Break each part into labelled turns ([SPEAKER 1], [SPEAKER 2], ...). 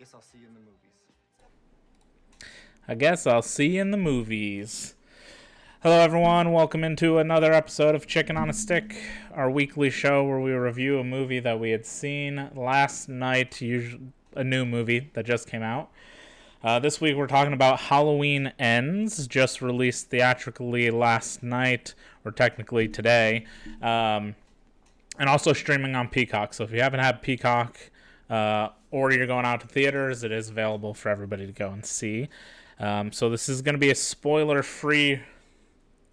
[SPEAKER 1] guess I'll see you in the movies.
[SPEAKER 2] I guess I'll see you in the movies. Hello, everyone. Welcome into another episode of Chicken on a Stick, our weekly show where we review a movie that we had seen last night, a new movie that just came out. This week we're talking about Halloween Ends, just released theatrically last night, or technically today, and also streaming on Peacock. So if you haven't had Peacock, or you're going out to theaters, it is available for everybody to go and see. So this is going to be a spoiler-free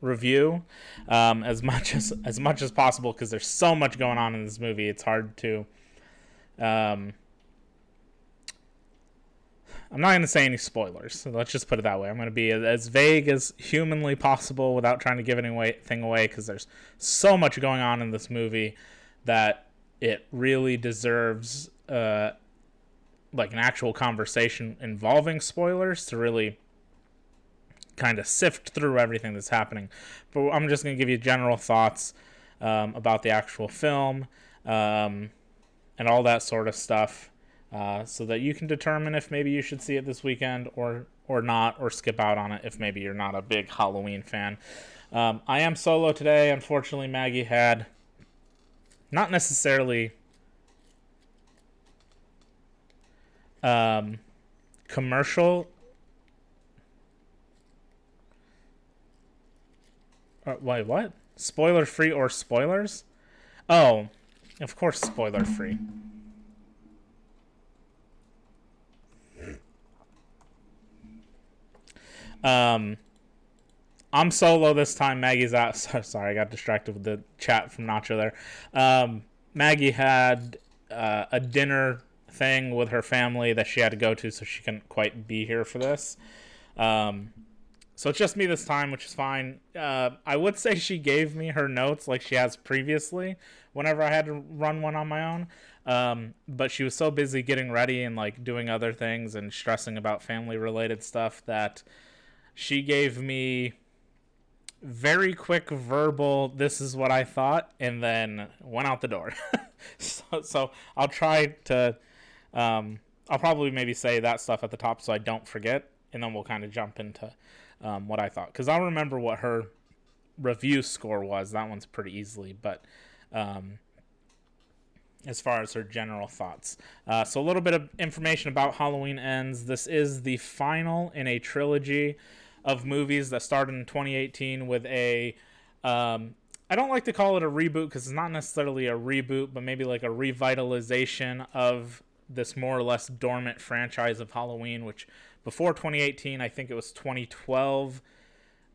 [SPEAKER 2] review, as much as possible, because there's so much going on in this movie. It's hard to. I'm not going to say any spoilers. So let's just put it that way. I'm going to be as vague as humanly possible without trying to give anything away, because there's so much going on in this movie that it really deserves like an actual conversation involving spoilers to really kind of sift through everything that's happening. But I'm just going to give you general thoughts about the actual film and all that sort of stuff, so that you can determine if maybe you should see it this weekend or not, or skip out on it if maybe you're not a big Halloween fan. I am solo today. Unfortunately, Maggie had not necessarily commercial. Wait, what? Spoiler free or spoilers? Oh, of course, spoiler free. I'm solo this time. Maggie's out. Sorry, I got distracted with the chat from Nacho there. Maggie had a dinner thing with her family that she had to go to, so she couldn't quite be here for this. So it's just me this time, which is fine. I would say she gave me her notes like she has previously whenever I had to run one on my own. But she was so busy getting ready and like doing other things and stressing about family related stuff that she gave me very quick verbal, this is what I thought, and then went out the door. So I'll try to, I'll probably maybe say that stuff at the top so I don't forget, and then we'll kind of jump into what I thought. Because I'll remember what her review score was. That one's pretty easily, but as far as her general thoughts. So a little bit of information about Halloween Ends. This is the final in a trilogy of movies that started in 2018 with a I don't like to call it a reboot because it's not necessarily a reboot, but maybe like a revitalization of this more or less dormant franchise of Halloween, which before 2018, I think it was 2012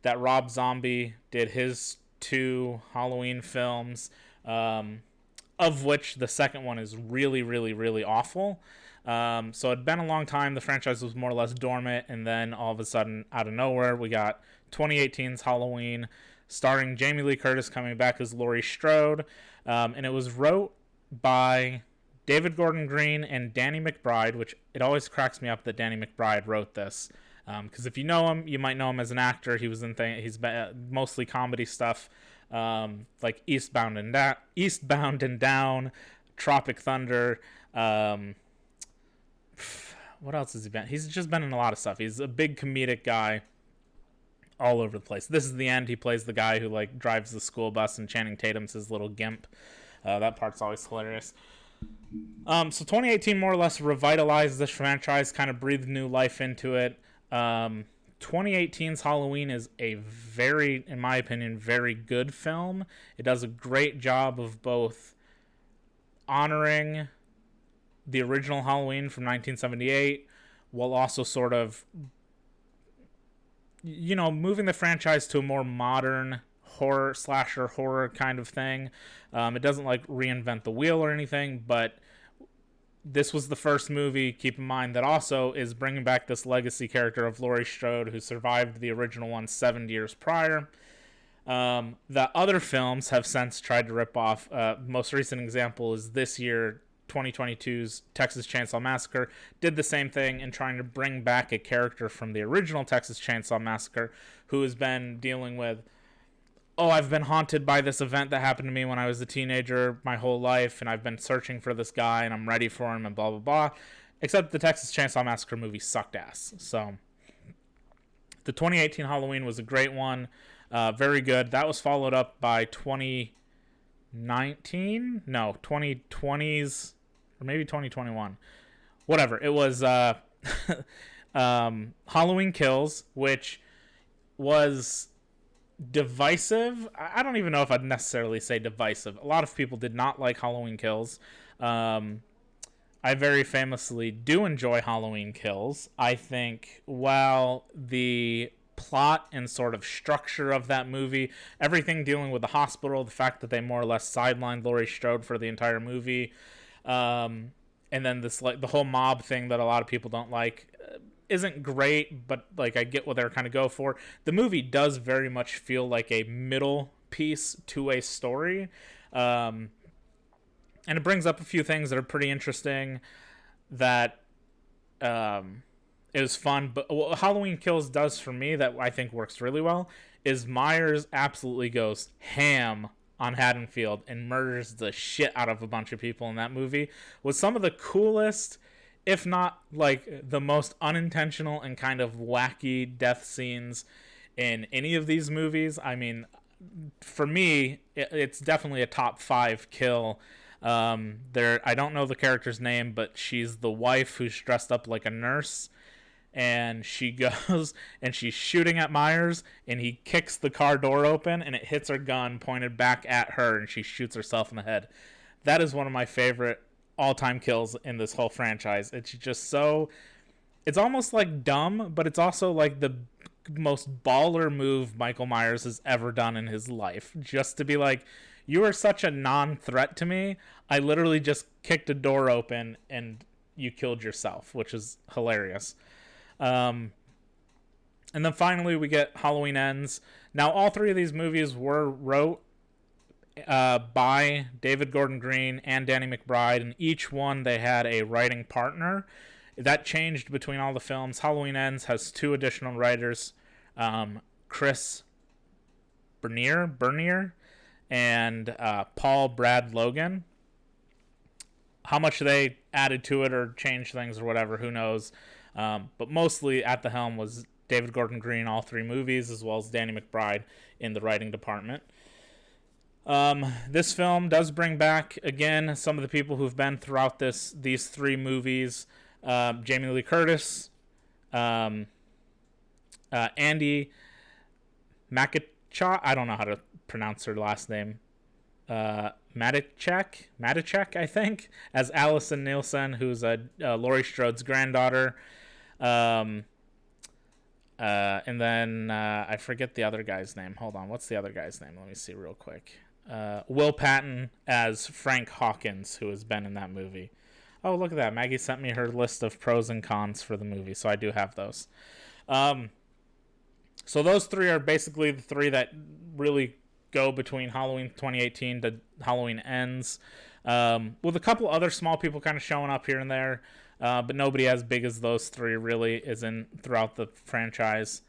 [SPEAKER 2] that Rob Zombie did his 2 Halloween films, of which the second one is really awful. So it'd been a long time. The franchise was more or less dormant, and then all of a sudden, out of nowhere, we got 2018's Halloween, starring Jamie Lee Curtis coming back as Laurie Strode, and it was wrote by David Gordon Green and Danny McBride, which it always cracks me up that Danny McBride wrote this, because if you know him, you might know him as an actor. He was in he's been mostly comedy stuff, like Eastbound and Down, Tropic Thunder. What else has he been? He's just been in a lot of stuff. He's a big comedic guy all over the place. This is the end. He plays the guy who like drives the school bus, and Channing Tatum's his little gimp. That part's always hilarious. So 2018 more or less revitalized this franchise, kind of breathed new life into it. 2018's Halloween is a very, in my opinion, very good film. It does a great job of both honoring the original Halloween from 1978 while also sort of, moving the franchise to a more modern slasher horror kind of thing. It doesn't like reinvent the wheel or anything, but this was the first movie, keep in mind, that also is bringing back this legacy character of Laurie Strode, who survived the original one 7 years prior. That other films have since tried to rip off. Most recent example is this year, 2022's Texas Chainsaw Massacre did the same thing in trying to bring back a character from the original Texas Chainsaw Massacre who has been dealing with, I've been haunted by this event that happened to me when I was a teenager my whole life, and I've been searching for this guy, and I'm ready for him, and blah, blah, blah. except the Texas Chainsaw Massacre movie sucked ass. So the 2018 Halloween was a great one, very good. That was followed up by 2020s, or maybe 2021, whatever. It was Halloween Kills, which was divisive. I don't even know if I'd necessarily say divisive. A lot of people did not like Halloween Kills. I very famously do enjoy Halloween Kills. I think while the plot and sort of structure of that movie, everything dealing with the hospital, the fact that they more or less sidelined Laurie Strode for the entire movie, and then this like the whole mob thing that a lot of people don't like, isn't great, but like I get what they're kind of go for. The movie does very much feel like a middle piece to a story, and it brings up a few things that are pretty interesting. That it was fun, but what Halloween Kills does for me that I think works really well is Myers absolutely goes ham on Haddonfield and murders the shit out of a bunch of people in that movie with some of the coolest, if not like the most unintentional and kind of wacky death scenes in any of these movies. I mean, for me, it's definitely a top 5 kill. I don't know the character's name, but she's the wife who's dressed up like a nurse, and she goes and she's shooting at Myers, and he kicks the car door open, and it hits her gun pointed back at her, and she shoots herself in the head. That is one of my favorite all-time kills in this whole franchise. It's just so, it's almost like dumb, but it's also like the most baller move Michael Myers has ever done in his life. Just to be like, you are such a non-threat to me. I literally just kicked a door open and you killed yourself, which is hilarious. And then finally we get Halloween Ends. Now all 3 of these movies were wrote by David Gordon Green and Danny McBride, and each one they had a writing partner. That changed between all the films. Halloween Ends has 2 additional writers, Chris Bernier and Paul Brad Logan. How much they added to it or changed things or whatever, who knows. But mostly at the helm was David Gordon Green, all 3 movies, as well as Danny McBride in the writing department. This film does bring back, again, some of the people who've been throughout these 3 movies. Jamie Lee Curtis, Andy Matichak, I don't know how to pronounce her last name, Matichak, I think, as Allison Nielsen, who's Laurie Strode's granddaughter. And then I forget the other guy's name. Hold on, what's the other guy's name? Let me see real quick. Will Patton as Frank Hawkins, who has been in that movie. Oh, look at that. Maggie sent me her list of pros and cons for the movie, so I do have those. So those 3 are basically the 3 that really go between Halloween 2018 to Halloween Ends, with a couple other small people kind of showing up here and there, but nobody as big as those 3 really is in throughout the franchise.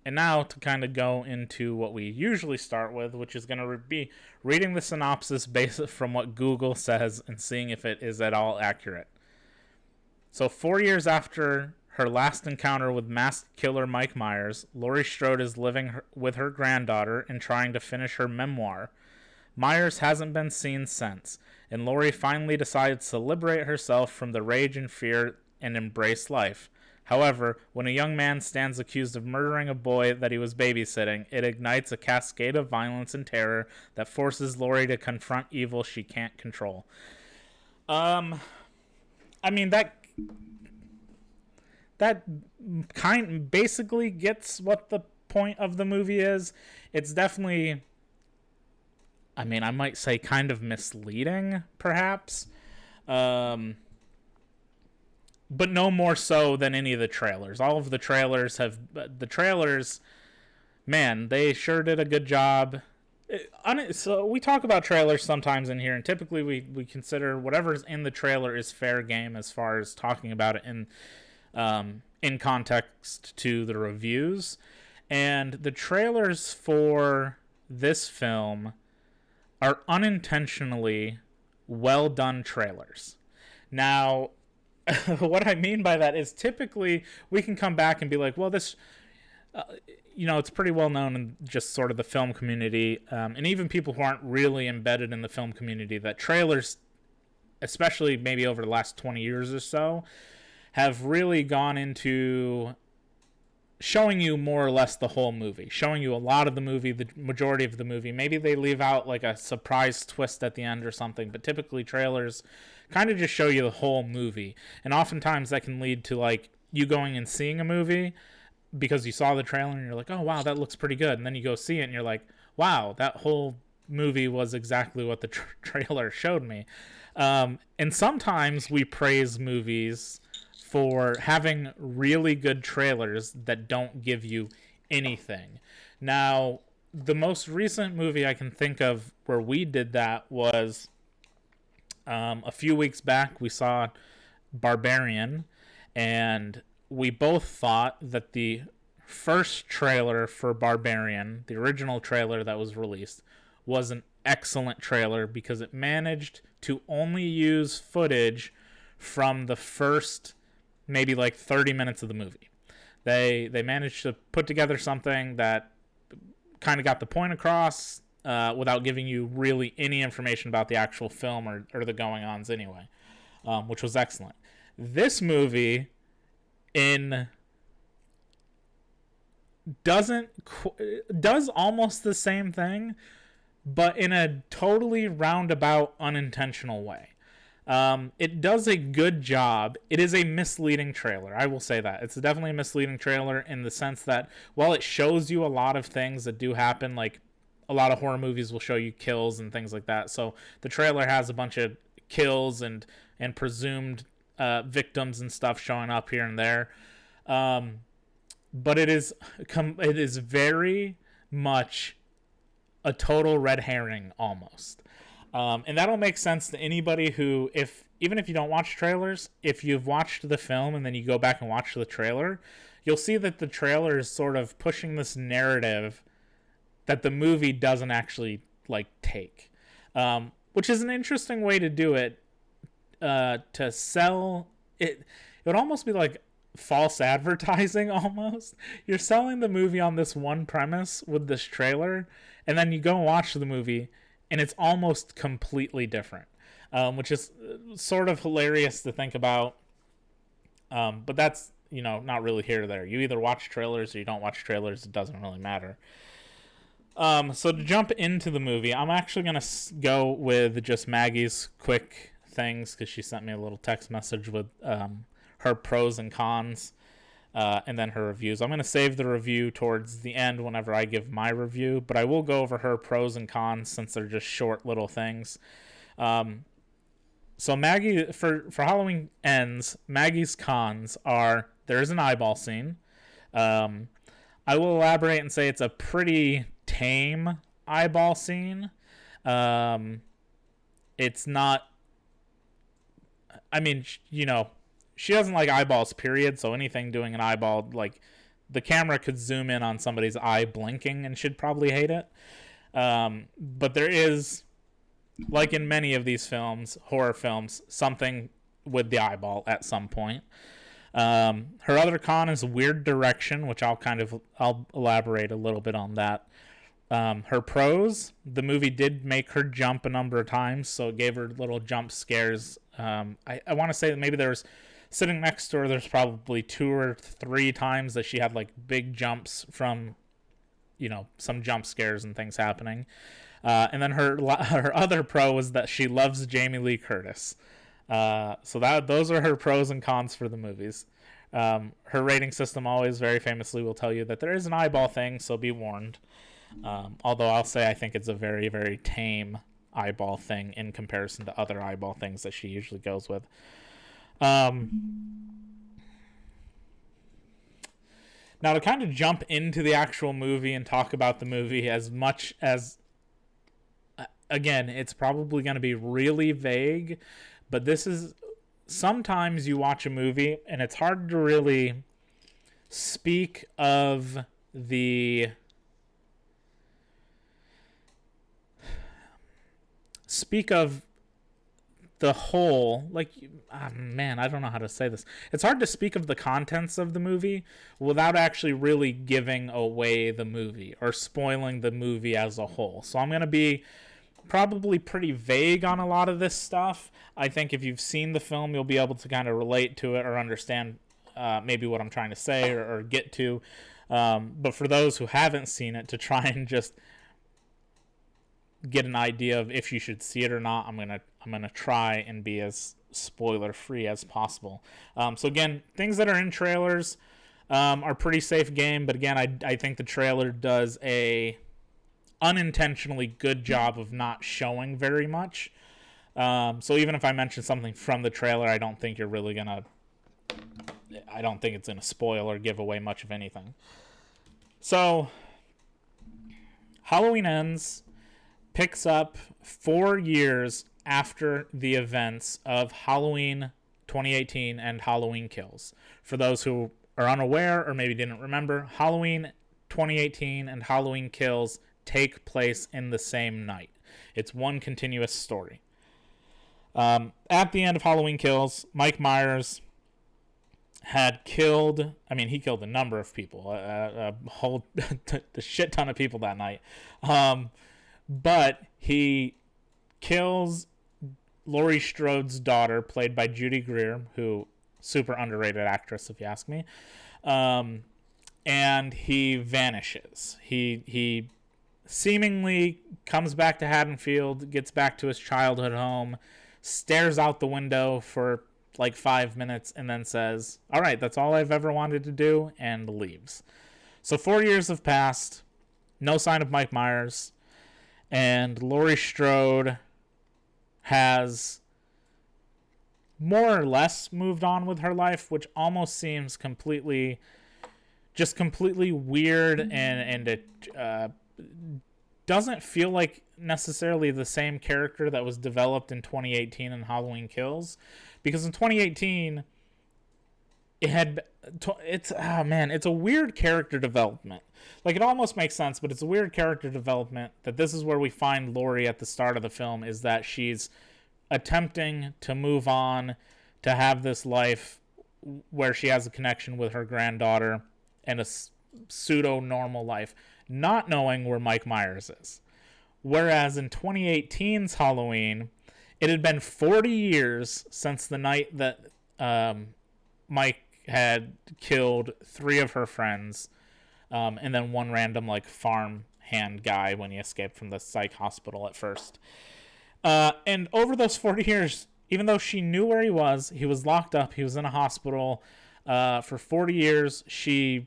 [SPEAKER 2] And now to kind of go into what we usually start with, which is going to be reading the synopsis based from what Google says and seeing if it is at all accurate. So 4 years after her last encounter with masked killer Mike Myers, Laurie Strode is living with her granddaughter and trying to finish her memoir. Myers hasn't been seen since, and Laurie finally decides to liberate herself from the rage and fear and embrace life. However, when a young man stands accused of murdering a boy that he was babysitting, it ignites a cascade of violence and terror that forces Laurie to confront evil she can't control. I mean, that kind basically gets what the point of the movie is. It's definitely, I mean, I might say kind of misleading, perhaps. But no more so than any of the trailers. All of the trailers man, they sure did a good job. So we talk about trailers sometimes in here, and typically we consider whatever's in the trailer is fair game as far as talking about it in context to the reviews. And the trailers for this film are unintentionally well done trailers. Now, what I mean by that is typically we can come back and be like, well, this, it's pretty well known in just sort of the film community, and even people who aren't really embedded in the film community, that trailers, especially maybe over the last 20 years or so, have really gone into showing you more or less the whole movie, showing you a lot of the movie, the majority of the movie. Maybe they leave out like a surprise twist at the end or something, but typically trailers kind of just show you the whole movie. And oftentimes that can lead to like you going and seeing a movie because you saw the trailer and you're like, oh wow, that looks pretty good. And then you go see it and you're like, wow, that whole movie was exactly what the trailer showed me. And sometimes we praise movies for having really good trailers that don't give you anything. Now, the most recent movie I can think of where we did that was a few weeks back. We saw Barbarian, and we both thought that the first trailer for Barbarian, the original trailer that was released, was an excellent trailer because it managed to only use footage from the first maybe like 30 minutes of the movie. They managed to put together something that kind of got the point across without giving you really any information about the actual film or the going-ons anyway, which was excellent. This movie does almost the same thing, but in a totally roundabout, unintentional way. It does a good job. It is a misleading trailer. I will say that. It's definitely a misleading trailer in the sense that while it shows you a lot of things that do happen, like a lot of horror movies will show you kills and things like that. So the trailer has a bunch of kills and presumed victims and stuff showing up here and there. But it is very much a total red herring almost. And that'll make sense to anybody who, even if you don't watch trailers, if you've watched the film and then you go back and watch the trailer, you'll see that the trailer is sort of pushing this narrative that the movie doesn't actually like take, which is an interesting way to do it, to sell it. It would almost be like false advertising almost. You're selling the movie on this one premise with this trailer, and then you go and watch the movie and it's almost completely different, which is sort of hilarious to think about. But that's, not really here or there. You either watch trailers or you don't watch trailers. It doesn't really matter. So to jump into the movie, I'm actually going to go with just Maggie's quick things because she sent me a little text message with her pros and cons, and then her reviews. I'm going to save the review towards the end whenever I give my review, but I will go over her pros and cons since they're just short little things. So Maggie, for Halloween Ends, Maggie's cons are there is an eyeball scene. I will elaborate and say it's a pretty tame eyeball scene. It's not, I mean, she doesn't like eyeballs, period. So anything doing an eyeball, like the camera could zoom in on somebody's eye blinking and she'd probably hate it. But there is, like in many of these films, horror films, something with the eyeball at some point. Her other con is weird direction, which I'll elaborate a little bit on that. Her pros, the movie did make her jump a number of times, so it gave her little jump scares. I want to say that maybe there's sitting next to her, there's probably 2 or 3 times that she had like big jumps from, some jump scares and things happening. And then her other pro was that she loves Jamie Lee Curtis. So those are her pros and cons for the movies. Her rating system always very famously will tell you that there is an eyeball thing, so be warned. Although I'll say I think it's a very, very tame eyeball thing in comparison to other eyeball things that she usually goes with. Now to kind of jump into the actual movie and talk about the movie, as much as, again, it's probably going to be really vague, but this is, sometimes you watch a movie and it's hard to really speak of the the whole, like, man, I don't know how to say this. It's hard to speak of the contents of the movie without actually really giving away the movie or spoiling the movie as a whole. So I'm going to be probably pretty vague on a lot of this stuff. I think if you've seen the film, you'll be able to kind of relate to it or understand maybe what I'm trying to say or get to. But for those who haven't seen it, to try and just get an idea of if you should see it or not, I'm gonna try and be as spoiler free as possible. So again, things that are in trailers are pretty safe game, but again, I think the trailer does a unintentionally good job of not showing very much. So even if I mention something from the trailer, I don't think it's gonna spoil or give away much of anything. So Halloween Ends picks up 4 years after the events of Halloween 2018 and Halloween Kills. For those who are unaware or maybe didn't remember, Halloween 2018 and Halloween Kills take place in the same night. It's one continuous story. At the end of Halloween Kills, Mike Myers had killed, he killed a number of people, a whole a shit ton of people that night. But he kills Laurie Strode's daughter, played by Judy Greer, who super underrated actress, if you ask me. And he vanishes. He seemingly comes back to Haddonfield, gets back to his childhood home, stares out the window for like 5 minutes, and then says, "All right, that's all I've ever wanted to do," and leaves. So 4 years have passed. No sign of Mike Myers. And Laurie Strode has more or less moved on with her life, which almost seems completely weird, and it doesn't feel like necessarily the same character that was developed in 2018 in Halloween Kills, because in 2018 it's a weird character development. Like, it almost makes sense, but it's a weird character development that this is where we find Laurie at the start of the film, is that she's attempting to move on, to have this life where she has a connection with her granddaughter and a pseudo-normal life, not knowing where Mike Myers is. Whereas in 2018's Halloween, it had been 40 years since the night that Mike had killed 3 of her friends, and then one random farm hand guy when he escaped from the psych hospital at first. And over those 40 years, even though she knew where he was locked up, he was in a hospital for 40 years. She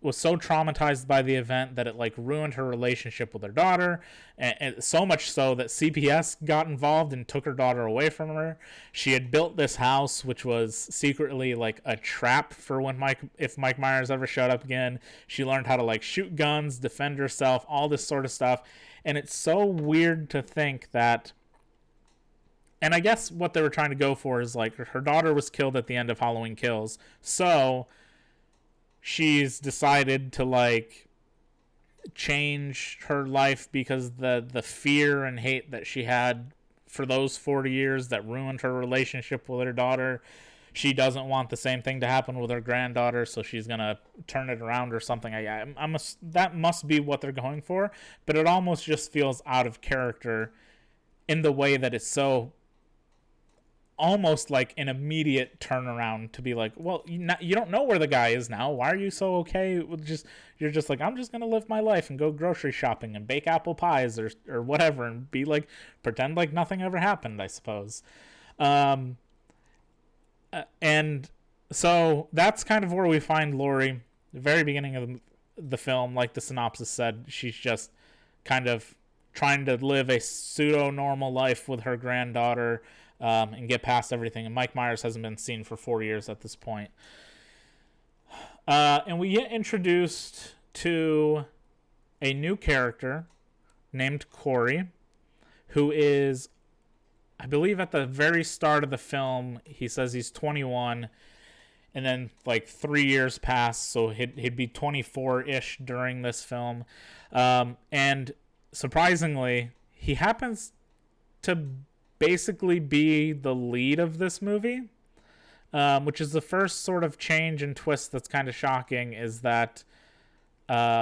[SPEAKER 2] was so traumatized by the event that it ruined her relationship with her daughter, and so much so that CPS got involved and took her daughter away from her. She had built this house which was secretly a trap for if Mike Myers ever showed up again. She learned how to shoot guns, defend herself, all this sort of stuff. And it's so weird to think that, and I guess what they were trying to go for is her daughter was killed at the end of Halloween Kills, so she's decided to change her life because the fear and hate that she had for those 40 years that ruined her relationship with her daughter, she doesn't want the same thing to happen with her granddaughter, so she's gonna turn it around or something. That must be what they're going for, but it almost just feels out of character in the way that it's so almost an immediate turnaround to be well, you don't know where the guy is now. Why are you so okay with you're just I'm just gonna live my life and go grocery shopping and bake apple pies or whatever and be pretend nothing ever happened, I suppose. And so that's kind of where we find Laurie. The very beginning of the film, like the synopsis said, she's just kind of trying to live a pseudo-normal life with her granddaughter, and get past everything. And Mike Myers hasn't been seen for 4 years at this point. And we get introduced to a new character named Corey, who is, I believe at the very start of the film, he says he's 21, and then 3 years pass, so he'd be 24-ish during this film. And surprisingly, he happens to basically be the lead of this movie, which is the first sort of change and twist that's kind of shocking, is that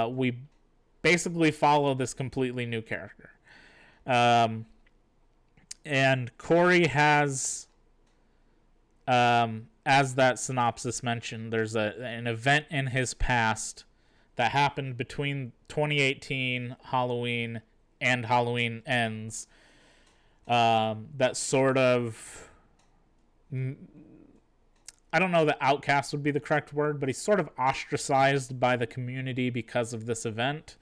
[SPEAKER 2] we basically follow this completely new character. And Corey has, as that synopsis mentioned, there's an event in his past that happened between 2018 Halloween and Halloween Ends, that sort of, I don't know that outcast would be the correct word, but he's sort of ostracized by the community because of this event.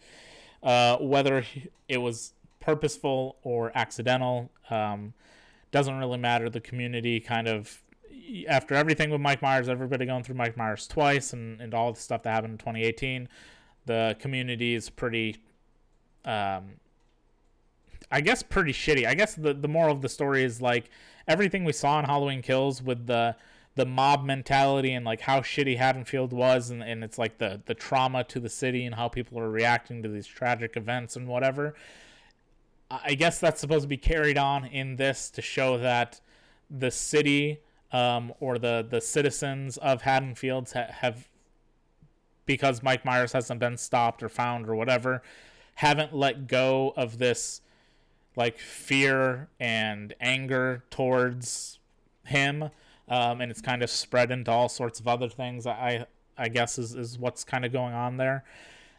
[SPEAKER 2] Whether it was purposeful or accidental, doesn't really matter. The community kind of, after everything with Mike Myers, everybody going through Mike Myers twice, and all the stuff that happened in 2018, the community is pretty, I guess, pretty shitty. I guess the moral of the story is, like, everything we saw in Halloween Kills with the mob mentality and, like, how shitty Haddonfield was, and it's like the trauma to the city and how people are reacting to these tragic events and whatever. I guess that's supposed to be carried on in this to show that the city, or the citizens of Haddonfield have, because Mike Myers hasn't been stopped or found or whatever, haven't let go of this, like, fear and anger towards him, and it's kind of spread into all sorts of other things. I guess is what's kind of going on there.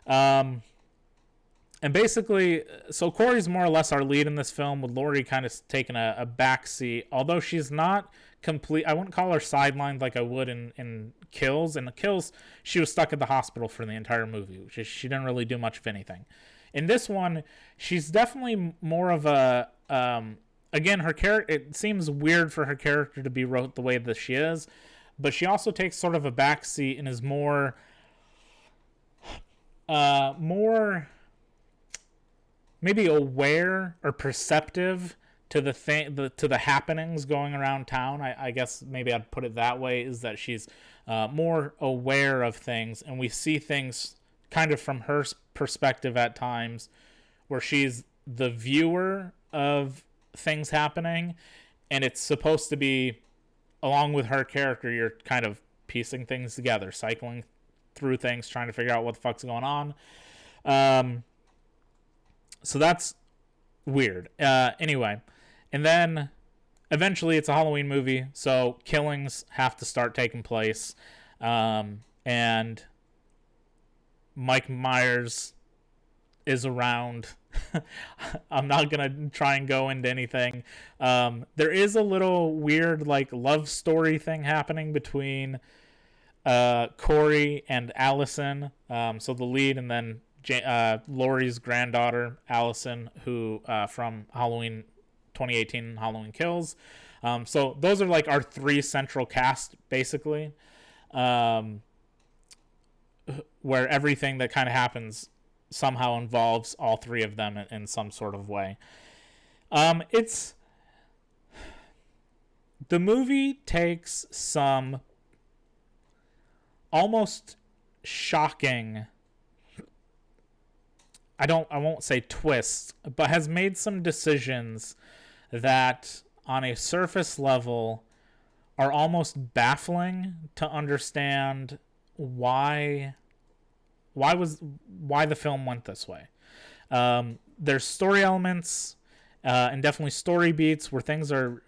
[SPEAKER 2] And basically, so Corey's more or less our lead in this film, with Laurie kind of taking a backseat, although she's not complete. I wouldn't call her sidelined like I would in Kills. In the Kills, she was stuck at the hospital for the entire movie, which is, she didn't really do much of anything. In this one, she's definitely more of a, again, her character, it seems weird for her character to be wrote the way that she is, but she also takes sort of a backseat and is more maybe aware or perceptive to the happenings going around town. I guess maybe I'd put it that way, is that she's more aware of things, and we see things kind of from her perspective at times, where she's the viewer of things happening, and it's supposed to be, along with her character, you're kind of piecing things together, cycling through things, trying to figure out what the fuck's going on. So that's weird. Anyway, and then eventually it's a Halloween movie, so killings have to start taking place, and Mike Myers is around. I'm not gonna try and go into anything. There is a little weird, like, love story thing happening between Corey and Allison, so the lead, and then Laurie's granddaughter, Allison, who from Halloween 2018 Halloween Kills. So those are, like, our three central cast, basically, where everything that kind of happens somehow involves all three of them in some sort of way. It's, the movie takes some almost shocking, I won't say twists, but has made some decisions that on a surface level are almost baffling to understand why the film went this way. There's story elements, and definitely story beats where things are,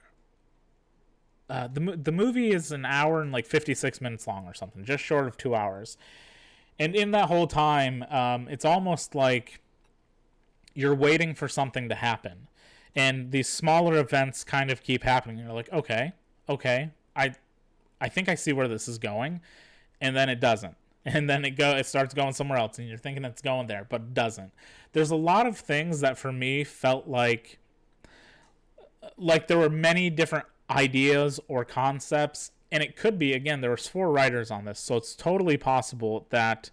[SPEAKER 2] the movie is an hour and, like, 56 minutes long or something, just short of 2 hours. And in that whole time, it's almost like you're waiting for something to happen. And these smaller events kind of keep happening. You're like, okay, I think I see where this is going. And then it doesn't. And then it starts going somewhere else, and you're thinking it's going there, but it doesn't. There's a lot of things that for me felt like there were many different ideas or concepts, and it could be, again, there was 4 writers on this, so it's totally possible that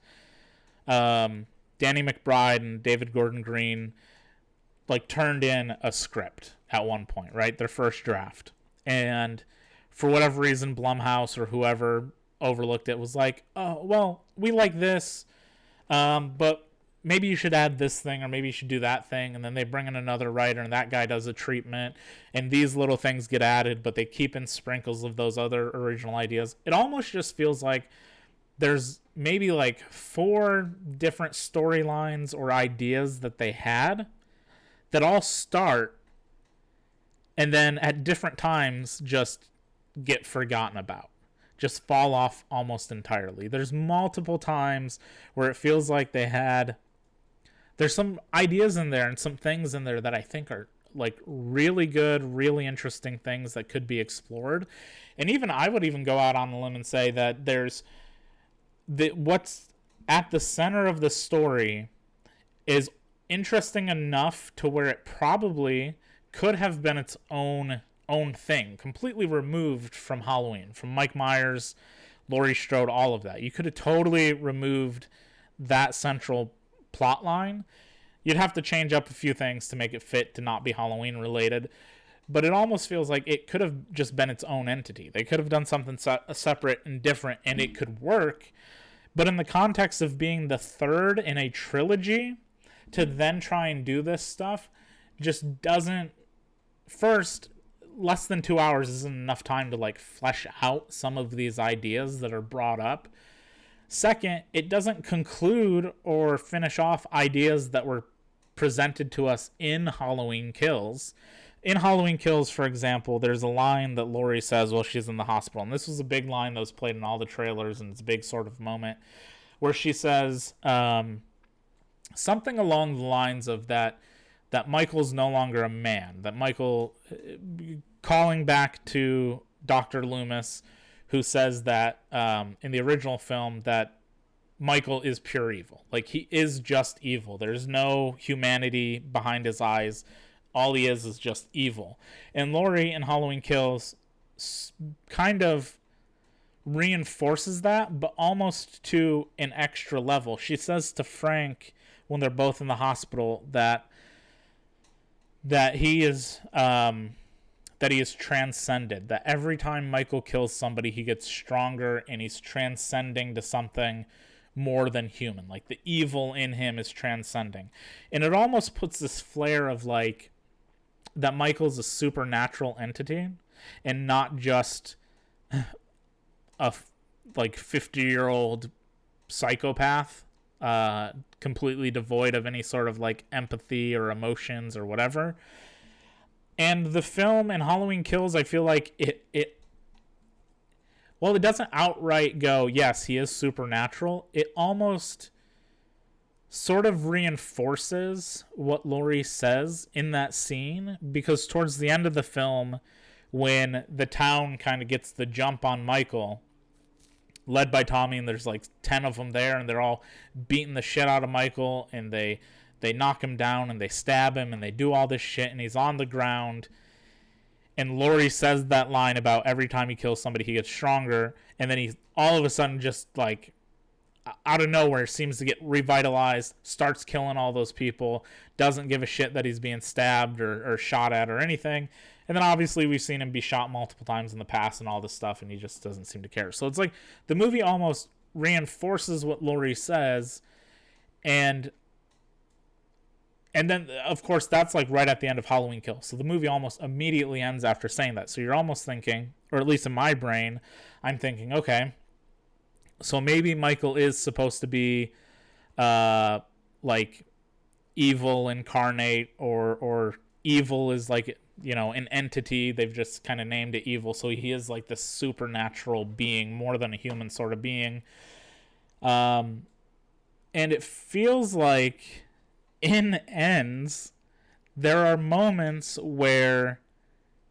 [SPEAKER 2] Danny McBride and David Gordon Green, like, turned in a script at one point, right? Their first draft. And for whatever reason, Blumhouse or whoever overlooked it, was like, oh, well, we like this, but maybe you should add this thing, or maybe you should do that thing, and then they bring in another writer and that guy does a treatment, and these little things get added, but they keep in sprinkles of those other original ideas. It almost just feels like there's maybe like 4 different storylines or ideas that they had that all start and then at different times just get forgotten about, just fall off almost entirely. There's multiple times where it feels like there's some ideas in there and some things in there that I think are like really good, really interesting things that could be explored. And even I would even go out on the limb and say that what's at the center of the story is interesting enough to where it probably could have been its own thing, completely removed from Halloween, from Mike Myers, Laurie Strode, all of that. You could have totally removed that central plot line. You'd have to change up a few things to make it fit to not be Halloween related, but it almost feels like it could have just been its own entity. They could have done something separate and different, and it could work. But in the context of being the third in a trilogy, to then try and do this stuff just doesn't. First, less than 2 hours isn't enough time to like flesh out some of these ideas that are brought up. Second, it doesn't conclude or finish off ideas that were presented to us in Halloween Kills. In Halloween Kills, for example, there's a line that Laurie says while she's in the hospital, and this was a big line that was played in all the trailers, and it's a big sort of moment where she says something along the lines of that Michael's no longer a man, that Michael, calling back to Dr. Loomis, who says that in the original film that Michael is pure evil. Like, he is just evil. There's no humanity behind his eyes. All he is just evil. And Laurie in Halloween Kills kind of reinforces that, but almost to an extra level. She says to Frank when they're both in the hospital that he is transcended, that every time Michael kills somebody he gets stronger and he's transcending to something more than human. Like, the evil in him is transcending. And it almost puts this flair of like that Michael's a supernatural entity and not just a like 50-year-old psychopath, completely devoid of any sort of like empathy or emotions or whatever. And the film in Halloween Kills, I feel like it doesn't outright go, yes, he is supernatural. It almost sort of reinforces what Laurie says in that scene, because towards the end of the film, when the town kind of gets the jump on Michael, led by Tommy, and there's like 10 of them there, and they're all beating the shit out of Michael, and they knock him down, and they stab him, and they do all this shit, and he's on the ground, and Laurie says that line about every time he kills somebody he gets stronger, and then he all of a sudden just like out of nowhere seems to get revitalized, starts killing all those people, doesn't give a shit that he's being stabbed or shot at or anything. And then obviously we've seen him be shot multiple times in the past and all this stuff, and he just doesn't seem to care. So it's like the movie almost reinforces what Laurie says, and then, of course, that's like right at the end of Halloween Kills. So the movie almost immediately ends after saying that. So you're almost thinking, or at least in my brain, I'm thinking, okay, so maybe Michael is supposed to be like evil incarnate, or evil is like, you know, an entity. They've just kind of named it evil. So he is like this supernatural being, more than a human sort of being. And it feels like in Ends, there are moments where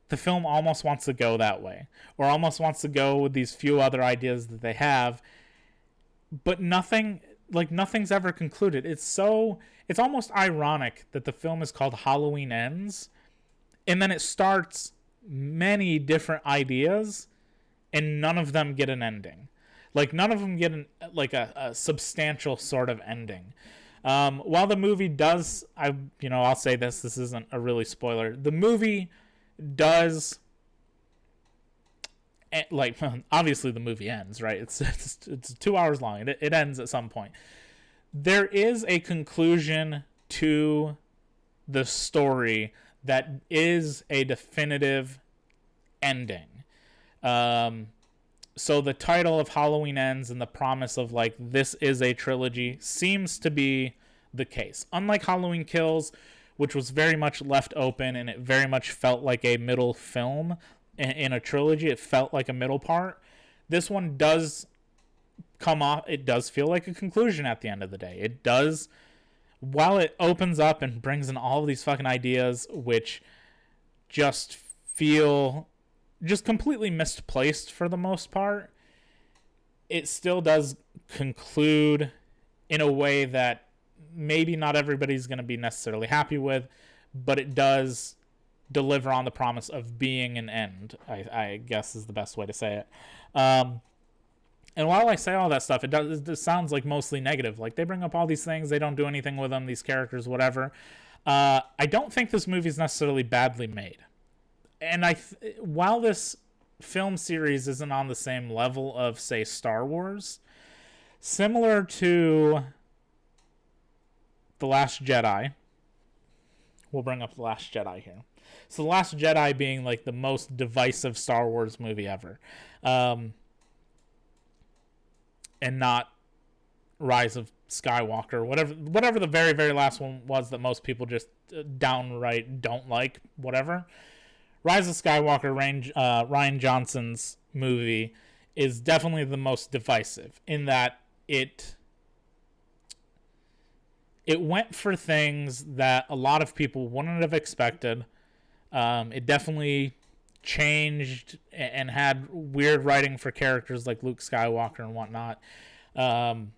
[SPEAKER 2] the film almost wants to go that way, or almost wants to go with these few other ideas that they have, but nothing's ever concluded. It's almost ironic that the film is called Halloween Ends, and then it starts many different ideas, and none of them get an ending. Like, none of them get a substantial sort of ending. While the movie does, I'll say this isn't a really spoiler. The movie does, like, obviously the movie ends, right? It's 2 hours long. It ends at some point. there is a conclusion to the story that is a definitive ending. So the title of Halloween Ends and the promise of like this is a trilogy seems to be the case. Unlike Halloween Kills, which was very much left open and it very much felt like a middle film in a trilogy, it felt like a middle part. This one does come off, it does feel like a conclusion at the end of the day. It does, while it opens up and brings in all of these fucking ideas which just feel just completely misplaced for the most part, it still does conclude in a way that maybe not everybody's going to be necessarily happy with, but it does deliver on the promise of being an end, I guess is the best way to say it. And while I say all that stuff, it sounds like mostly negative. Like, they bring up all these things, they don't do anything with them, these characters, whatever. I don't think this movie is necessarily badly made. And while this film series isn't on the same level of, say, Star Wars, similar to The Last Jedi, we'll bring up The Last Jedi here. So The Last Jedi being like the most divisive Star Wars movie ever. And not Rise of Skywalker, whatever the very, very last one was that most people just downright don't like, whatever. Rise of Skywalker, Rian Johnson's movie, is definitely the most divisive in that it went for things that a lot of people wouldn't have expected. It definitely changed and had weird writing for characters like Luke Skywalker and whatnot. And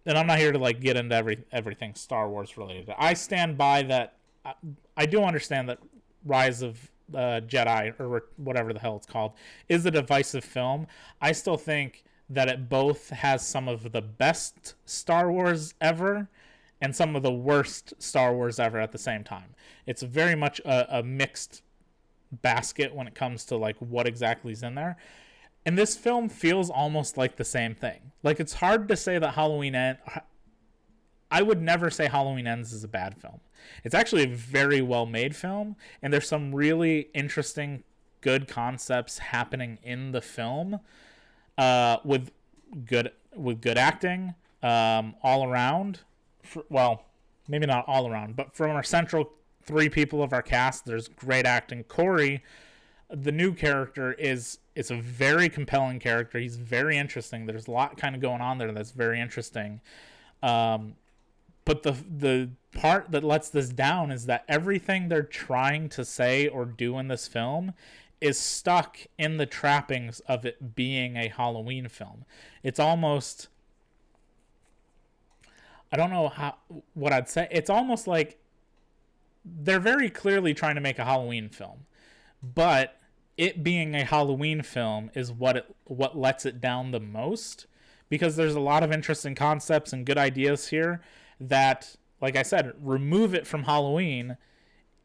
[SPEAKER 2] I'm not here to like get into everything Star Wars related. I stand by that. I do understand that Rise of Jedi, or whatever the hell it's called, is a divisive film. I still think that it both has some of the best Star Wars ever and some of the worst Star Wars ever at the same time. It's very much a mixed basket when it comes to like what exactly is in there. And this film feels almost like the same thing. Like, it's hard to say that I would never say Halloween Ends is a bad film. It's actually a very well-made film, and there's some really interesting, good concepts happening in the film, with good acting, all around. Well, maybe not all around, but from our central three people of our cast, there's great acting. Corey, the new character, is a very compelling character. He's very interesting. There's a lot kind of going on there that's very interesting. But the part that lets this down is that everything they're trying to say or do in this film is stuck in the trappings of it being a Halloween film. It's almost, I don't know what I'd say. It's almost like they're very clearly trying to make a Halloween film, but it being a Halloween film is what lets it down the most, because there's a lot of interesting concepts and good ideas here that, like I said, remove it from Halloween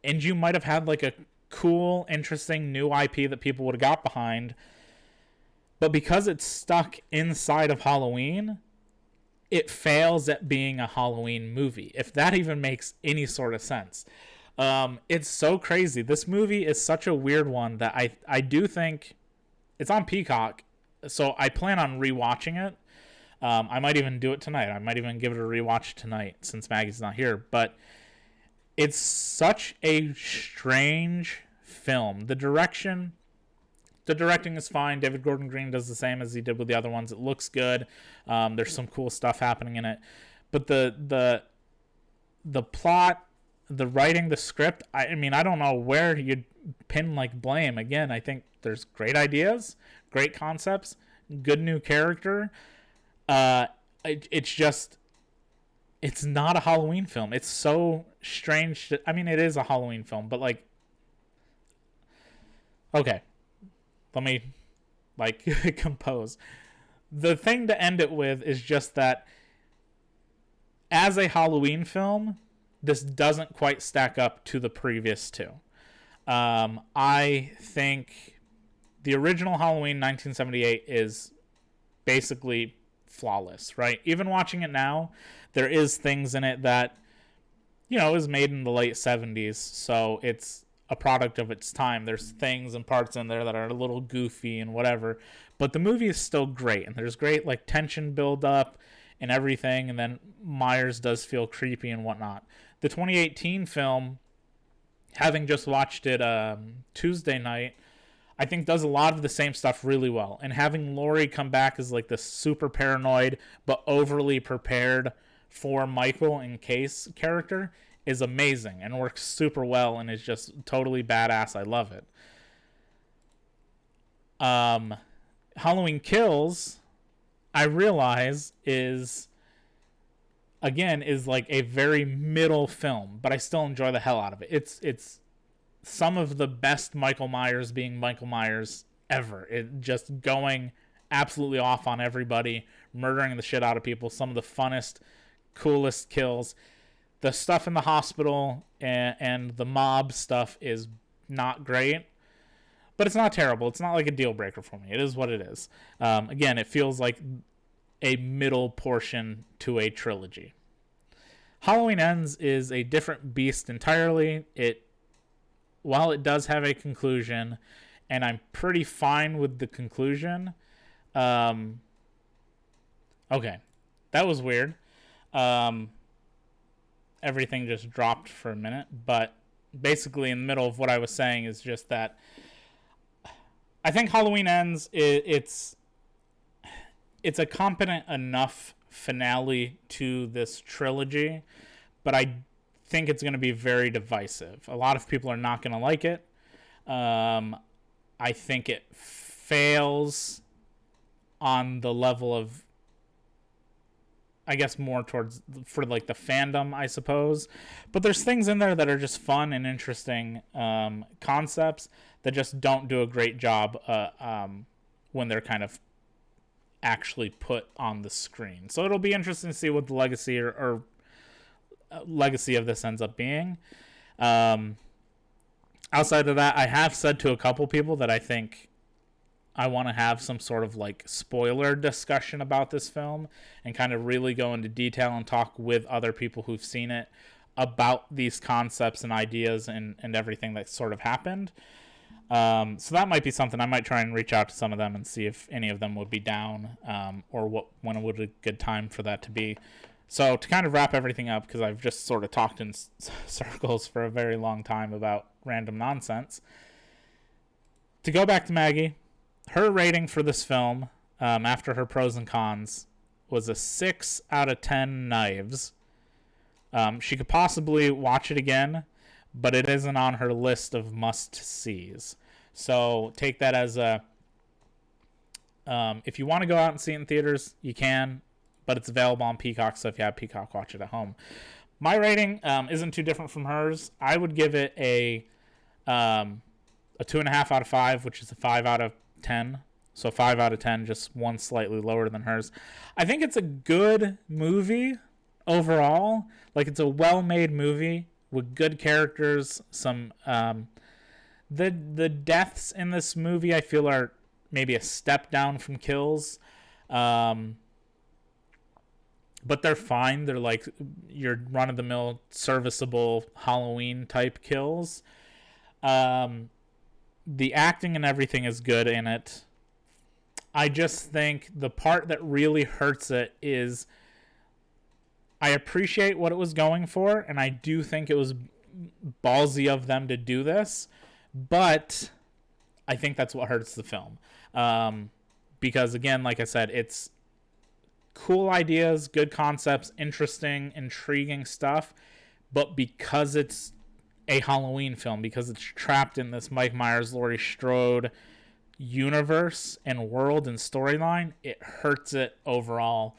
[SPEAKER 2] and you might have had like a cool, interesting new IP that people would have got behind. But because it's stuck inside of Halloween, it fails at being a Halloween movie, if that even makes any sort of sense. It's so crazy. This movie is such a weird one that I do think it's on Peacock, so I plan on rewatching it. I might even do it tonight. I might even give it a rewatch tonight since Maggie's not here. But it's such a strange film. The directing is fine. David Gordon Green does the same as he did with the other ones. It looks good. There's some cool stuff happening in it. But the plot, the writing, the script, I mean, I don't know where you'd pin like blame. Again, I think there's great ideas, great concepts, good new character. It's not a Halloween film. It's so strange. I mean, it is a Halloween film, but like, okay, let me like compose. The thing to end it with is just that as a Halloween film, this doesn't quite stack up to the previous two. I think the original Halloween 1978 is basically flawless, right? Even watching it now, there is things in it that, you know, is made in the late 70s, so it's a product of its time. There's things and parts in there that are a little goofy and whatever, but the movie is still great, and there's great like tension build up and everything, and then Myers does feel creepy and whatnot. The 2018 film, having just watched it Tuesday night, I think does a lot of the same stuff really well. And having Laurie come back as like this super paranoid but overly prepared for Michael and Case character is amazing and works super well and is just totally badass. I love it. Halloween Kills, I realize is like a very middle film, but I still enjoy the hell out of it. It's some of the best Michael Myers being Michael Myers ever. It just going absolutely off on everybody, murdering the shit out of people. Some of the funnest, coolest kills. The stuff in the hospital and the mob stuff is not great, but it's not terrible. It's not like a deal breaker for me. It is what it is. Again, it feels like a middle portion to a trilogy. Halloween Ends is a different beast entirely. While it does have a conclusion, and I'm pretty fine with the conclusion. Okay, that was weird. Everything just dropped for a minute, but basically in the middle of what I was saying is just that I think Halloween Ends, it's a competent enough finale to this trilogy, but I think it's going to be very divisive. A lot of people are not going to like it. I think it fails on the level of, I guess, more for like the fandom, I suppose. But there's things in there that are just fun and interesting concepts that just don't do a great job when they're kind of actually put on the screen. So it'll be interesting to see what the legacy or legacy of this ends up being. Outside of that, I have said to a couple people that I think I want to have some sort of like spoiler discussion about this film and kind of really go into detail and talk with other people who've seen it about these concepts and ideas and everything that sort of happened. So that might be something. I might try and reach out to some of them and see if any of them would be down, or when would a good time for that to be. So to kind of wrap everything up, because I've just sort of talked in circles for a very long time about random nonsense. To go back to Maggie, her rating for this film, after her pros and cons, was a 6 out of 10 knives. She could possibly watch it again, but it isn't on her list of must-sees. So take that as a... if you want to go out and see it in theaters, you can, but it's available on Peacock, so if you have Peacock, watch it at home. My rating isn't too different from hers. I would give it a 2.5 out of 5, which is a 5 out of 10. So 5 out of 10, just one slightly lower than hers. I think it's a good movie overall. Like, it's a well-made movie with good characters. Some the deaths in this movie I feel are maybe a step down from Kills. But they're fine. They're like your run-of-the-mill, serviceable Halloween-type kills. The acting and everything is good in it. I just think the part that really hurts it is I appreciate what it was going for, and I do think it was ballsy of them to do this, but I think that's what hurts the film. Because, again, like I said, it's cool ideas, good concepts, interesting, intriguing stuff, but because it's a Halloween film, because it's trapped in this Mike Myers, Laurie Strode universe and world and storyline, it hurts it overall.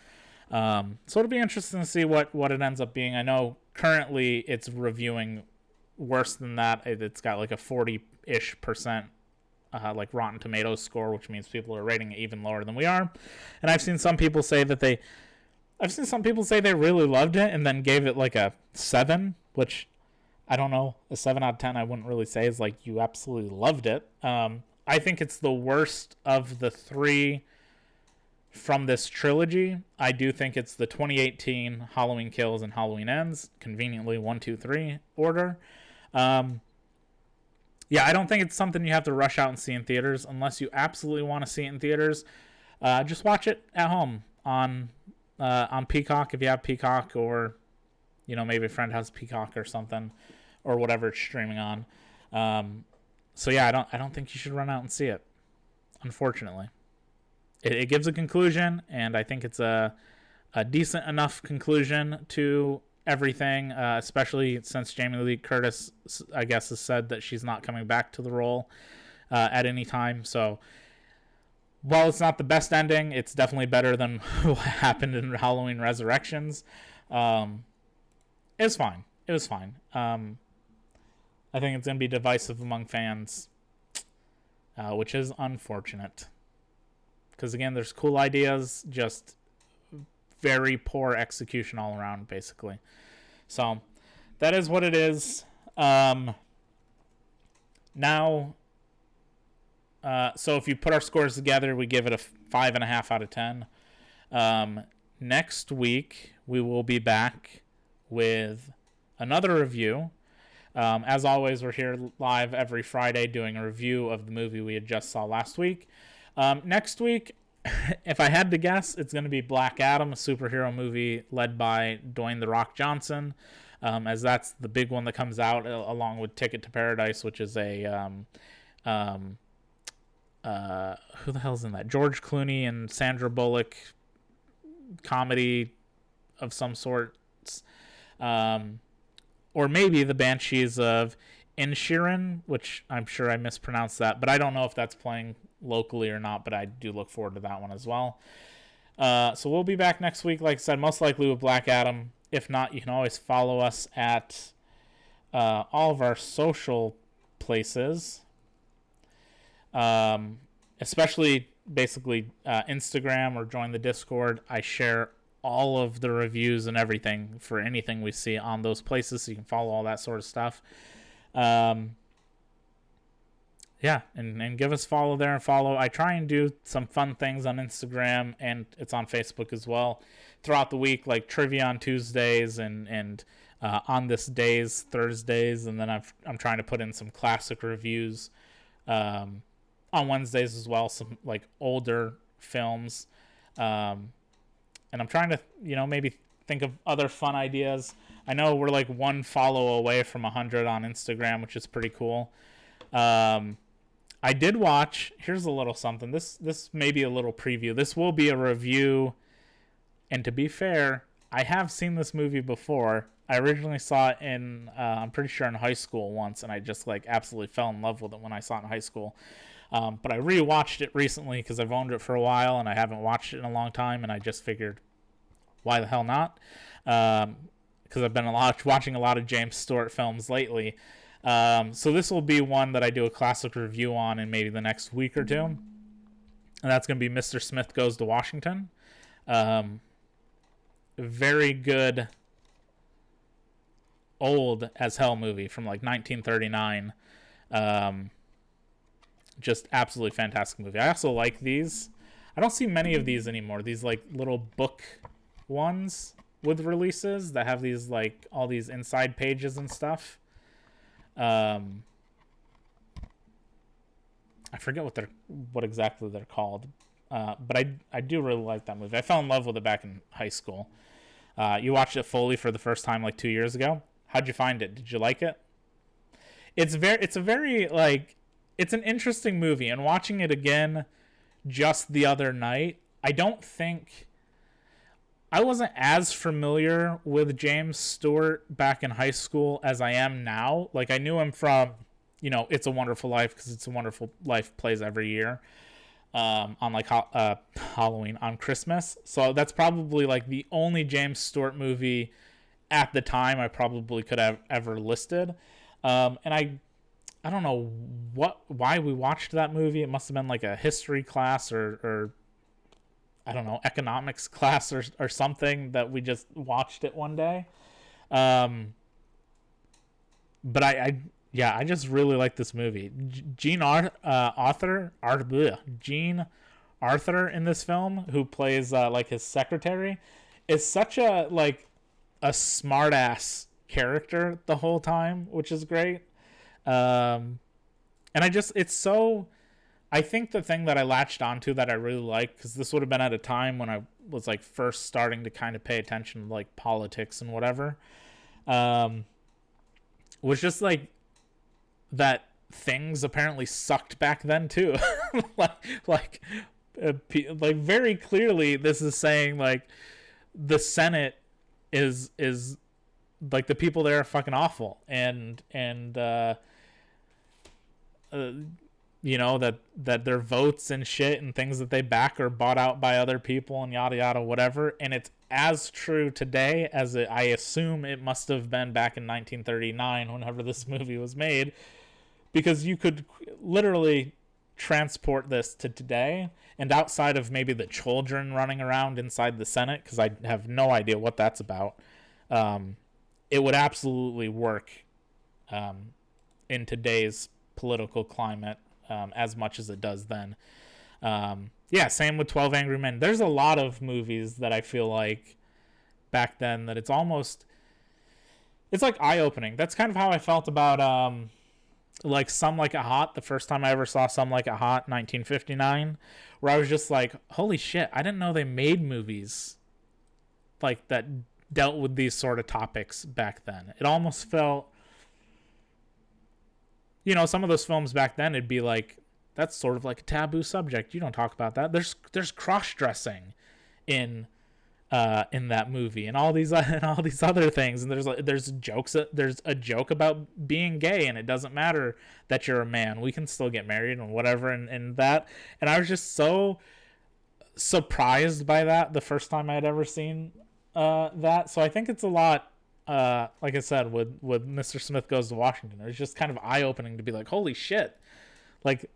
[SPEAKER 2] So it'll be interesting to see what it ends up being. I know currently it's reviewing worse than that. It's got like a 40-ish% like Rotten Tomatoes score, which means people are rating it even lower than we are. And I've seen some people say they really loved it and then gave it like a 7, which I don't know. A 7 out of 10 I wouldn't really say is like you absolutely loved it. I think it's the worst of the 3 from this trilogy, I do think it's the 2018 Halloween Kills and Halloween Ends, conveniently 1, 2, 3 order. Yeah, I don't think it's something you have to rush out and see in theaters unless you absolutely want to see it in theaters. Just watch it at home on Peacock if you have Peacock, or maybe a friend has Peacock or something, or whatever it's streaming on. So yeah, I don't think you should run out and see it. Unfortunately, it gives a conclusion, and I think it's a decent enough conclusion to everything, especially since Jamie Lee Curtis, I guess, has said that she's not coming back to the role at any time. So while it's not the best ending, it's definitely better than what happened in Halloween Resurrections. It was fine. It was fine. I think it's going to be divisive among fans, which is unfortunate. Because, again, there's cool ideas, just very poor execution all around, basically. So, that is what it is. Now, so if you put our scores together, we give it a 5.5 out of 10. Next week, we will be back with another review. As always, we're here live every Friday doing a review of the movie we had just saw last week. Next week, if I had to guess, it's going to be Black Adam, a superhero movie led by Dwayne "The Rock" Johnson, as that's the big one that comes out, along with Ticket to Paradise, which is a who the hell's in that? George Clooney and Sandra Bullock comedy of some sort, or maybe The Banshees of Inisherin, which I'm sure I mispronounced that, but I don't know if that's playing locally or not, but I do look forward to that one as well. So we'll be back next week, like I said, most likely with Black Adam. If not, you can always follow us at all of our social places, especially basically Instagram, or join the Discord. I share all of the reviews and everything for anything we see on those places, so you can follow all that sort of stuff. Yeah, and give us a follow there and follow. I try and do some fun things on Instagram, and it's on Facebook as well throughout the week, like trivia on Tuesdays and on this days, Thursdays, and then I'm trying to put in some classic reviews on Wednesdays as well, some like older films, and I'm trying to maybe think of other fun ideas. I know we're like one follow away from 100 on Instagram, which is pretty cool. I did watch, here's a little something. This may be a little preview. This will be a review, and to be fair, I have seen this movie before. I originally saw it in, I'm pretty sure in high school once, and I just like absolutely fell in love with it when I saw it in high school. But I rewatched it recently because I've owned it for a while, and I haven't watched it in a long time, and I just figured, why the hell not? Because I've been watching a lot of James Stewart films lately. So this will be one that I do a classic review on in maybe the next week or two. And that's going to be Mr. Smith Goes to Washington. Very good old as hell movie from like 1939. Just absolutely fantastic movie. I also like these. I don't see many of these anymore. These like little book ones with releases that have these like all these inside pages and stuff. I forget what exactly they're called, but I do really like that movie. I fell in love with it back in high school. You watched it fully for the first time like 2 years ago. How'd you find it? Did you like it? It's an interesting movie, and watching it again just the other night, I wasn't as familiar with James Stewart back in high school as I am now. Like, I knew him from, It's a Wonderful Life, because It's a Wonderful Life plays every year on like Halloween, on Christmas. So that's probably like the only James Stewart movie at the time I probably could have ever listed. And I don't know why we watched that movie. It must have been like a history class or I don't know, economics class or something, that we just watched it one day. But I just really like this movie. Gene Arthur in this film, who plays like his secretary, is such a like a smart ass character the whole time, which is great. And it's so. I think the thing that I latched onto that I really like, because this would have been at a time when I was like first starting to kind of pay attention to like politics and whatever, was just like that things apparently sucked back then too. like like very clearly this is saying like the Senate is like the people there are fucking awful, and you know, that their votes and shit and things that they back are bought out by other people and yada yada whatever. And it's as true today as I assume it must have been back in 1939 whenever this movie was made, because you could literally transport this to today, and outside of maybe the children running around inside the Senate, because I have no idea what that's about, it would absolutely work in today's political climate as much as it does then. Yeah, same with 12 Angry Men. There's a lot of movies that I feel like back then that it's like eye-opening. That's kind of how I felt about like Some Like It Hot, the first time I ever saw Some Like It Hot, 1959, where I was just like, holy shit, I didn't know they made movies like that dealt with these sort of topics back then. It almost felt, you know, some of those films back then, it'd be like, that's sort of like a taboo subject. You don't talk about that. There's cross-dressing in that movie and all these other things, and there's jokes. There's a joke about being gay, and it doesn't matter that you're a man. We can still get married and whatever, and that. And I was just so surprised by that the first time I had ever seen that. So I think it's a lot. Like I said, with Mr. Smith Goes to Washington, it was just kind of eye-opening to be like, holy shit, like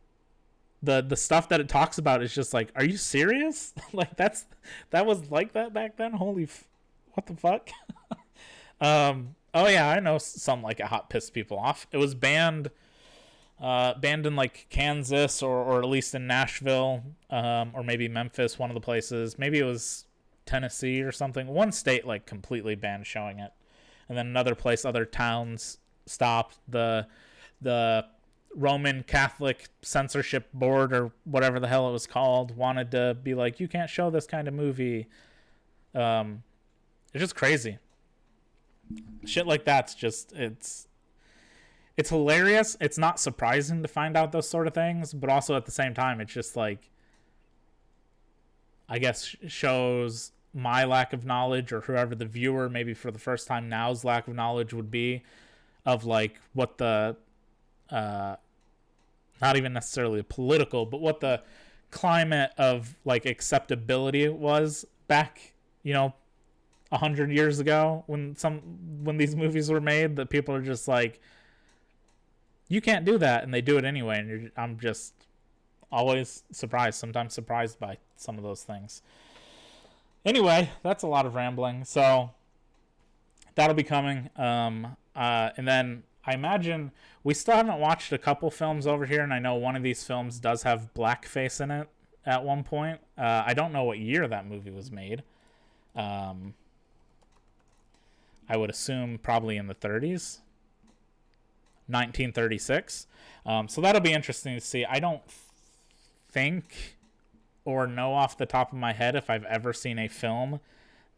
[SPEAKER 2] the stuff that it talks about is just like, are you serious? Like that was like that back then. What the fuck? Oh yeah, I know Some Like It Hot pissed people off. It was banned in like Kansas or at least in Nashville, or maybe Memphis, one of the places. Maybe it was Tennessee or something. One state like completely banned showing it. And then another place, other towns stopped. The Roman Catholic censorship board, or whatever the hell it was called, wanted to be like, you can't show this kind of movie. It's just crazy. Shit like that's just, it's hilarious. It's not surprising to find out those sort of things, but also at the same time, it's just like, I guess shows my lack of knowledge, or whoever the viewer maybe for the first time now's lack of knowledge would be, of like what the not even necessarily political, but what the climate of like acceptability was back, you know, 100 years ago when these movies were made, that people are just like, you can't do that, and they do it anyway. And I'm just always sometimes surprised by some of those things. Anyway, that's a lot of rambling. So that'll be coming. And then I imagine we still haven't watched a couple films over here, and I know one of these films does have blackface in it at one point. I don't know what year that movie was made. I would assume probably in the 30s. 1936. So that'll be interesting to see. I don't think or know off the top of my head if I've ever seen a film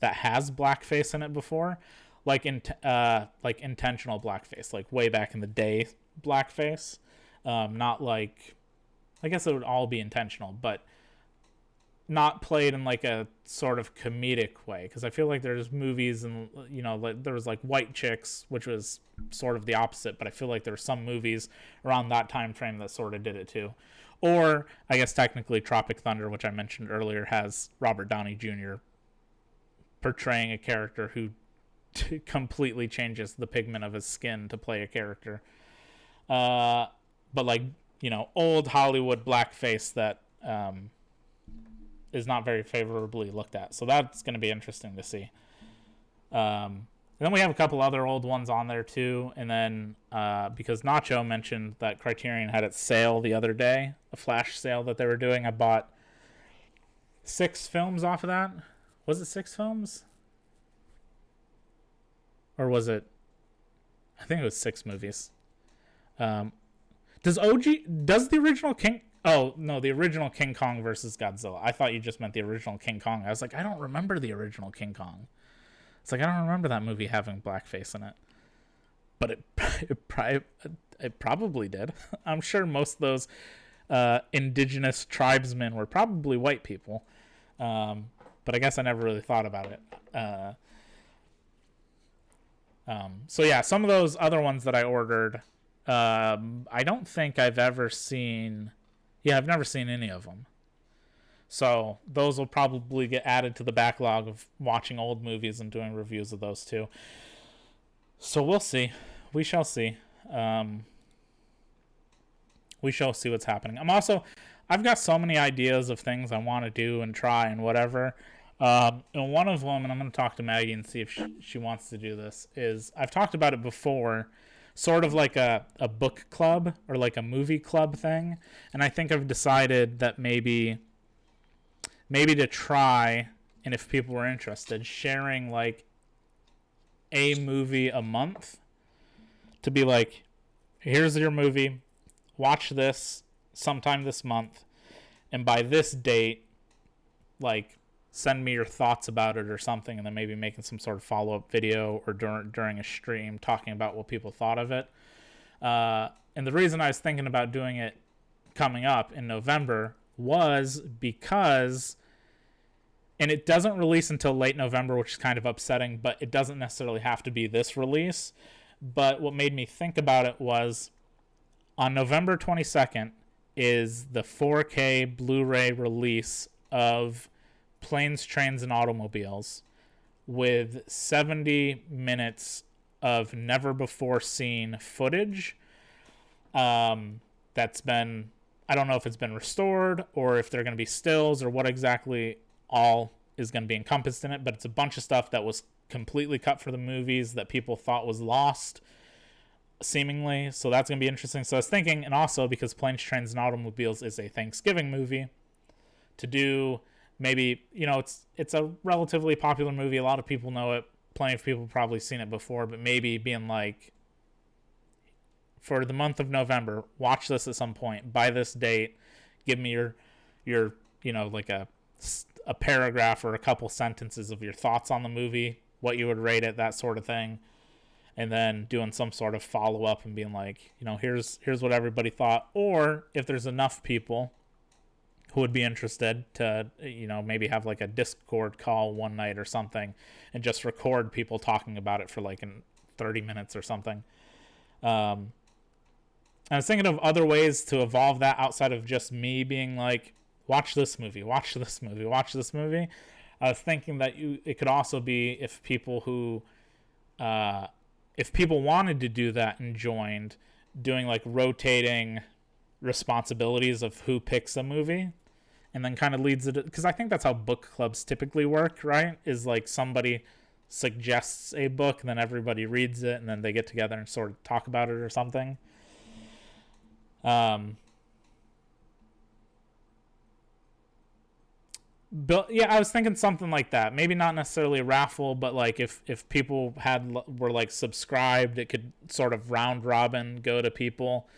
[SPEAKER 2] that has blackface in it before, like intentional blackface, like way back in the day blackface. Not like, I guess it would all be intentional, but not played in like a sort of comedic way, because I feel like there's movies, and you know, like there was like White Chicks, which was sort of the opposite, but I feel like there were some movies around that time frame that sort of did it too. Or I guess technically Tropic Thunder, which I mentioned earlier, has Robert Downey Jr. portraying a character who completely changes the pigment of his skin to play a character. But like, you know, old Hollywood blackface that is not very favorably looked at. So that's going to be interesting to see. And then we have a couple other old ones on there too. And then because Nacho mentioned that Criterion had its sale the other day, a flash sale that they were doing, I bought 6 films off of that. Was it 6 films? Or was it? I think it was 6 movies. Um, does the original King? Oh no, the original King Kong versus Godzilla. I thought you just meant the original King Kong. I was like, I don't remember the original King Kong. It's like I don't remember that movie having blackface in it, but it probably did. I'm sure most of those indigenous tribesmen were probably white people, but I guess I never really thought about it. So yeah, some of those other ones that I ordered, I don't think I've ever seen. Yeah, I've never seen any of them. So those will probably get added to the backlog of watching old movies and doing reviews of those too. So we'll see. We shall see. We shall see what's happening. I've got so many ideas of things I want to do and try and whatever. And one of them, and I'm going to talk to Maggie and see if she wants to do this, is I've talked about it before, sort of like a book club or like a movie club thing. And I think I've decided that maybe to try, and if people were interested, sharing like a movie a month to be like, here's your movie, watch this sometime this month, and by this date, like, send me your thoughts about it or something, and then maybe making some sort of follow-up video or during a stream talking about what people thought of it. And the reason I was thinking about doing it coming up in November was because, and it doesn't release until late November, which is kind of upsetting, but it doesn't necessarily have to be this release. But what made me think about it was on November 22nd is the 4K Blu-ray release of Planes, Trains, and Automobiles with 70 minutes of never-before-seen footage. That's been, I don't know if it's been restored or if they're going to be stills or what exactly all is going to be encompassed in it, but it's a bunch of stuff that was completely cut for the movies that people thought was lost, seemingly. So that's going to be interesting. So I was thinking, and also because Planes, Trains, and Automobiles is a Thanksgiving movie, to do maybe, it's a relatively popular movie. A lot of people know it. Plenty of people have probably seen it before, but maybe being like, for the month of November, watch this at some point. By this date, give me your like a paragraph or a couple sentences of your thoughts on the movie, what you would rate it, that sort of thing. And then doing some sort of follow-up and being like, here's what everybody thought. Or if there's enough people who would be interested to, maybe have like a Discord call one night or something and just record people talking about it for like in 30 minutes or something. I was thinking of other ways to evolve that outside of just me being like, watch this movie, watch this movie, watch this movie. I was thinking that it could also be if people wanted to do that and joined, doing like rotating responsibilities of who picks a movie, and then kind of leads it, because I think that's how book clubs typically work, right? Is like somebody suggests a book and then everybody reads it and then they get together and sort of talk about it or something. But yeah, I was thinking something like that. Maybe not necessarily a raffle, but like if people were like subscribed, it could sort of round robin go to people.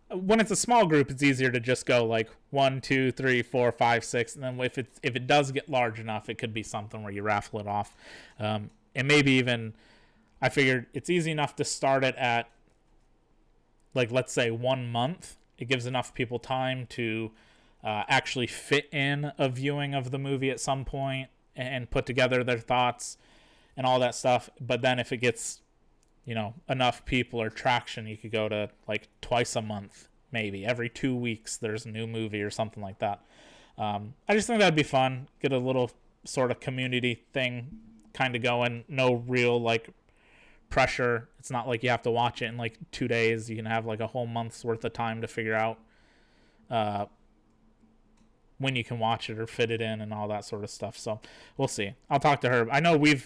[SPEAKER 2] When it's a small group, it's easier to just go like 1, 2, 3, 4, 5, 6, and then if it does get large enough, it could be something where you raffle it off. And maybe even, I figured it's easy enough to start it at, like, let's say 1 month. It gives enough people time to actually fit in a viewing of the movie at some point and put together their thoughts and all that stuff. But then if it gets, enough people or traction, you could go to like twice a month, maybe every 2 weeks there's a new movie or something like that. I just think that'd be fun. Get a little sort of community thing kind of going. No real like pressure. It's not like you have to watch it in like 2 days. You can have like a whole month's worth of time to figure out when you can watch it or fit it in and all that sort of stuff. So we'll see. I'll talk to her. I know we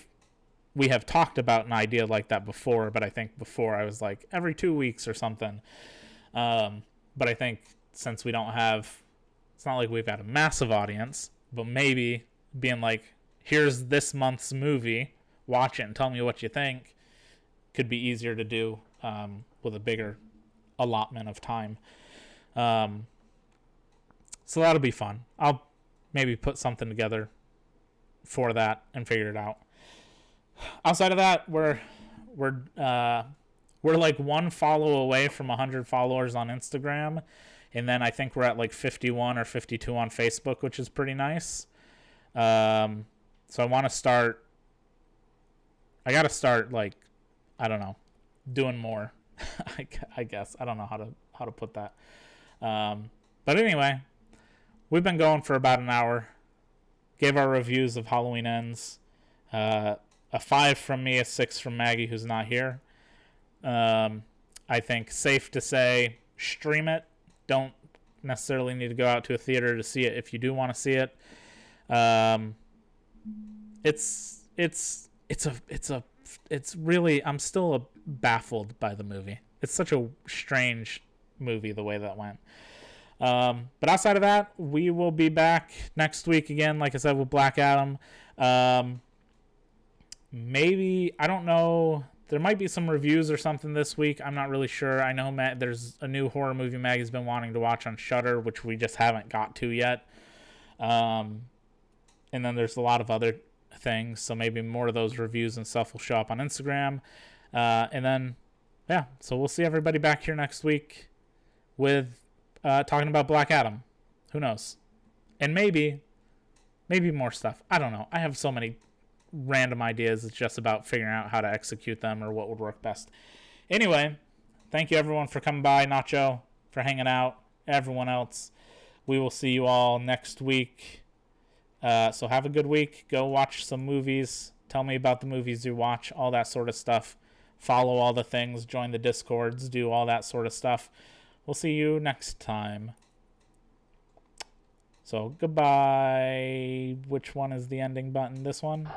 [SPEAKER 2] have talked about an idea like that before, but I think before I was like every 2 weeks or something. But I think since we don't have It's not like we've got a massive audience, but maybe being like, here's this month's movie, watch it and tell me what you think, could be easier to do with a bigger allotment of time. So that'll be fun. I'll maybe put something together for that and figure it out. Outside of that, we're like one follow away from 100 followers on Instagram, and then I think we're at like 51 or 52 on Facebook, which is pretty nice. So I want to start. I got to start, like, I don't know, doing more. I guess I don't know how to put that. But anyway, we've been going for about an hour. Gave our reviews of Halloween Ends. A 5 from me, a 6 from Maggie, who's not here. I think safe to say, stream it. Don't necessarily need to go out to a theater to see it if you do want to see it. It's really, I'm still baffled by the movie. It's such a strange movie the way that went. But outside of that, we will be back next week again, like I said, with Black Adam. Maybe, I don't know, there might be some reviews or something this week. I'm not really sure. I know there's a new horror movie Maggie's been wanting to watch on Shudder, which we just haven't got to yet. And then there's a lot of other things, so maybe more of those reviews and stuff will show up on Instagram. And then, yeah, so we'll see everybody back here next week with talking about Black Adam. Who knows? And maybe more stuff. I don't know. I have so many random ideas. It's just about figuring out how to execute them or what would work best. Anyway, thank you everyone for coming by. Nacho for hanging out. Everyone else, we will see you all next week. So have a good week. Go watch some movies. Tell me about the movies you watch. All that sort of stuff. Follow all the things. Join the Discords. Do all that sort of stuff. We'll see you next time. So goodbye. Which one is the ending button? This one?